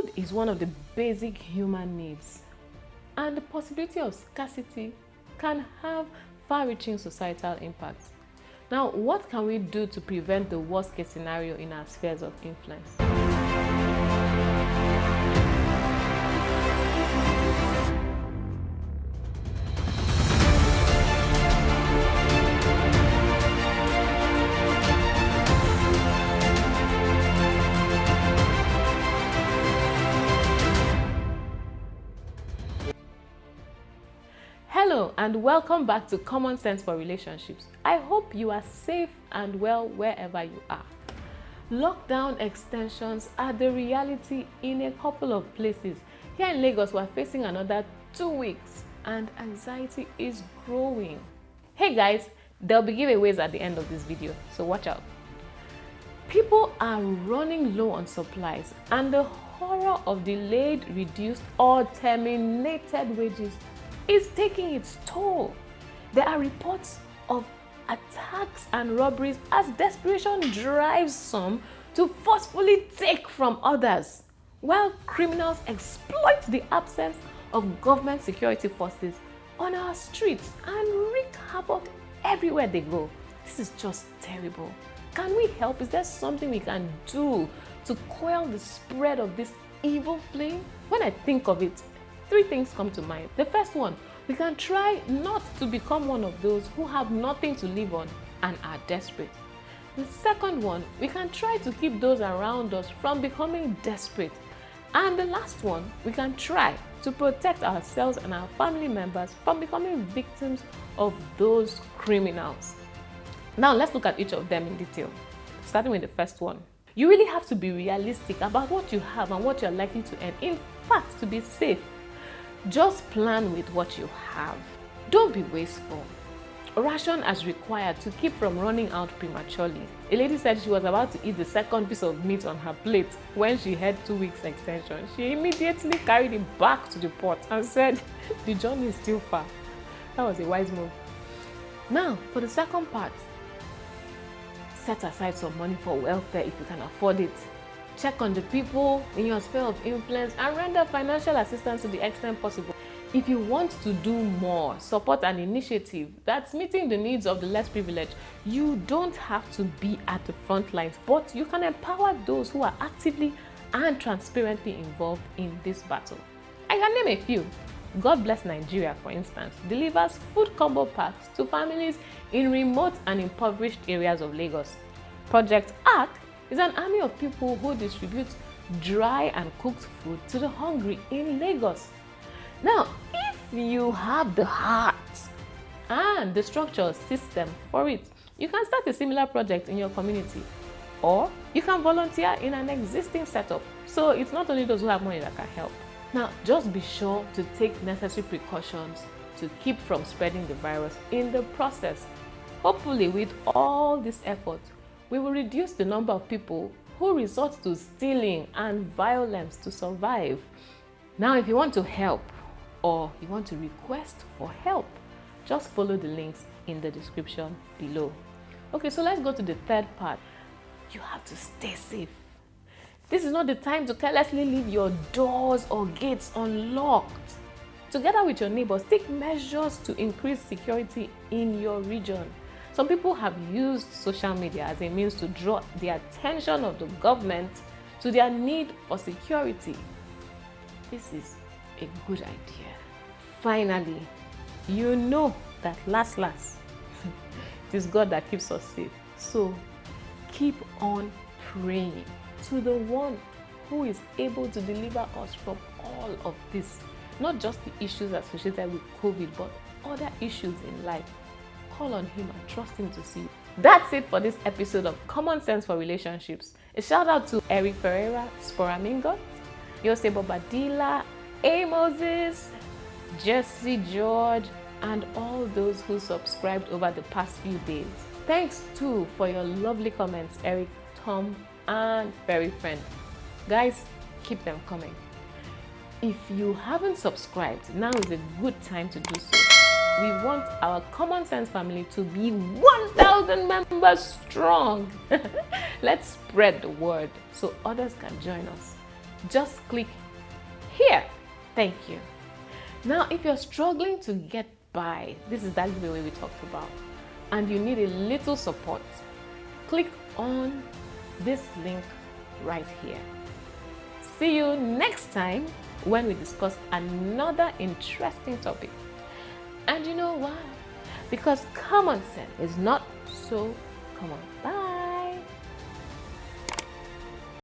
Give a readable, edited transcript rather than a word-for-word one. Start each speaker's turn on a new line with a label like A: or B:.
A: Food is one of the basic human needs, and the possibility of scarcity can have far-reaching societal impacts. Now, what can we do to prevent the worst-case scenario in our spheres of influence? Hello and welcome back to Common Sense for Relationships. I hope you are safe and well wherever you are. Lockdown extensions are the reality in a couple of places. Here in Lagos, we're facing another 2 weeks and anxiety is growing. Hey guys, there'll be giveaways at the end of this video, so watch out. People are running low on supplies and the horror of delayed, reduced or terminated wages is taking its toll. There are reports of attacks and robberies as desperation drives some to forcefully take from others, while criminals exploit the absence of government security forces on our streets and wreak havoc everywhere they go. This is just terrible. Can we help? Is there something we can do to quell the spread of this evil flame? When I think of it, 3 things come to mind. The first one, we can try not to become one of those who have nothing to live on and are desperate. The second one, we can try to keep those around us from becoming desperate. And the last one, we can try to protect ourselves and our family members from becoming victims of those criminals. Now let's look at each of them in detail. Starting with the first one. You really have to be realistic about what you have and what you're likely to earn. In fact, to be safe, just plan with what you have. Don't be wasteful. Ration as required to keep from running out prematurely. A lady said she was about to eat the second piece of meat on her plate when she heard 2 weeks extension. She immediately carried it back to the pot and said, the journey is still far. That was a wise move. Now, for the second part, set aside some money for welfare if you can afford it. Check on the people in your sphere of influence and render financial assistance to the extent possible. If you want to do more, support an initiative that's meeting the needs of the less privileged, you don't have to be at the front lines, but you can empower those who are actively and transparently involved in this battle. I can name a few. God Bless Nigeria, for instance, delivers food combo packs to families in remote and impoverished areas of Lagos. Project ARC is an army of people who distribute dry and cooked food to the hungry in Lagos. Now, if you have the heart and the structural system for it, you can start a similar project in your community, or you can volunteer in an existing setup. So it's not only those who have money that can help. Now, just be sure to take necessary precautions to keep from spreading the virus in the process. Hopefully, with all this effort, we will reduce the number of people who resort to stealing and violence to survive. Now, if you want to help or you want to request for help, just follow the links in the description below. Okay, so let's go to the third part. You have to stay safe. This is not the time to carelessly leave your doors or gates unlocked. Together with your neighbors, take measures to increase security in your region. Some people have used social media as a means to draw the attention of the government to their need for security. This is a good idea. Finally, you know that last, it is God that keeps us safe. So keep on praying to the one who is able to deliver us from all of this. Not just the issues associated with COVID, but other issues in life. Call on him and trust him to see. That's it for this episode of Common Sense for Relationships. A shout out to Eric Pereira, Sporamingot, Yose Bobadilla, A. Moses, Jesse George, and all those who subscribed over the past few days. Thanks too for your lovely comments, Eric, Tom, and Very Friend. Guys, keep them coming. If you haven't subscribed, now is a good time to do so. We want our Common Sense family to be 1,000 members strong. Let's spread the word so others can join us. just click here. Thank you. Now, if you're struggling to get by, this is that giveaway we talked about, and you need a little support, click on this link right here. See you next time when we discuss another interesting topic. And you know why? Because common sense is not so common. Bye.